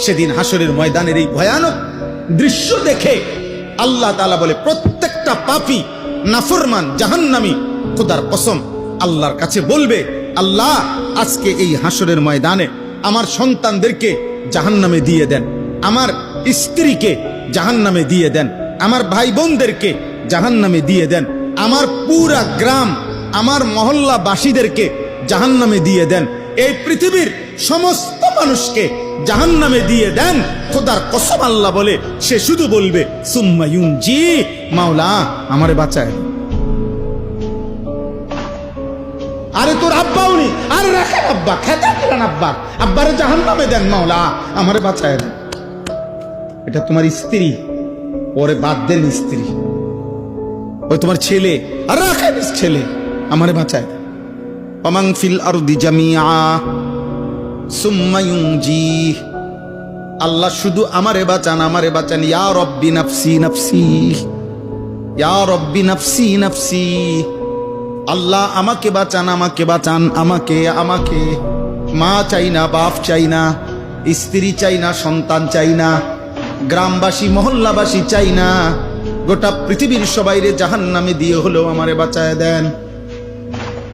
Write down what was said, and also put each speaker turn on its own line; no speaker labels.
সেদিন হাসরের ময়দানের এই ভয়ানক দৃশ্য দেখে আল্লাহ তাআলা বলে, প্রত্যেকটা পাপী নাফরমান জাহান্নামী খোদার কসম আল্লাহর কাছে বলবে, আল্লাহ আজকে এই হাসরের ময়দানে আমার সন্তানদেরকে জাহান্নামে দিয়ে দেন, আমার স্ত্রীকে জাহান্নামে দিয়ে দেন, আমার ভাই বোনদেরকে জাহান্নামে দিয়ে দেন, আমার পুরা গ্রাম আমার মহল্লাবাসীদেরকে জাহান্নামে দিয়ে দেন, এই পৃথিবীর সমস্ত মানুষকে জাহান্নামে দিয়ে দেন। খোদার কসম আল্লাহ বলে, সে শুধু বলবে সুম্মা ইউনজি, মাওলা আমারে বাঁচায়। আরে তোর আব্বাও নি, আরে রাখেন আব্বা, খেতে দিলেন আব্বা, আব্বারে জাহান্নামে দেন, মাওলা আমারে বাঁচায় দেন। এটা তোমার স্ত্রী, ওরে বাদ দেন স্ত্রী, ওই তোমার ছেলে, আর রাখেন ছেলে, আমারে বাঁচায় দেন। ওমান ফিল আরদি জামিআ সুম্মা ইউনজি, আল্লাহ শুধু আমারে বাঁচান, আমারে বাঁচান। ইয়া রব্বি নাফসি নাফসি, ইয়া রব্বি নাফসি নাফসি, আল্লাহ আমাকে বাঁচান, আমাকে বাঁচান, আমাকে আমাকে। মা চাই না, বাপ চাই না, স্ত্রী চাই না, সন্তান চাই না, গ্রামবাসী মহল্লাবাসী চাই না, গোটা পৃথিবীর সবাইরে জাহান্নামে দিয়ে হলেও আমারে বাঁচায় দেন।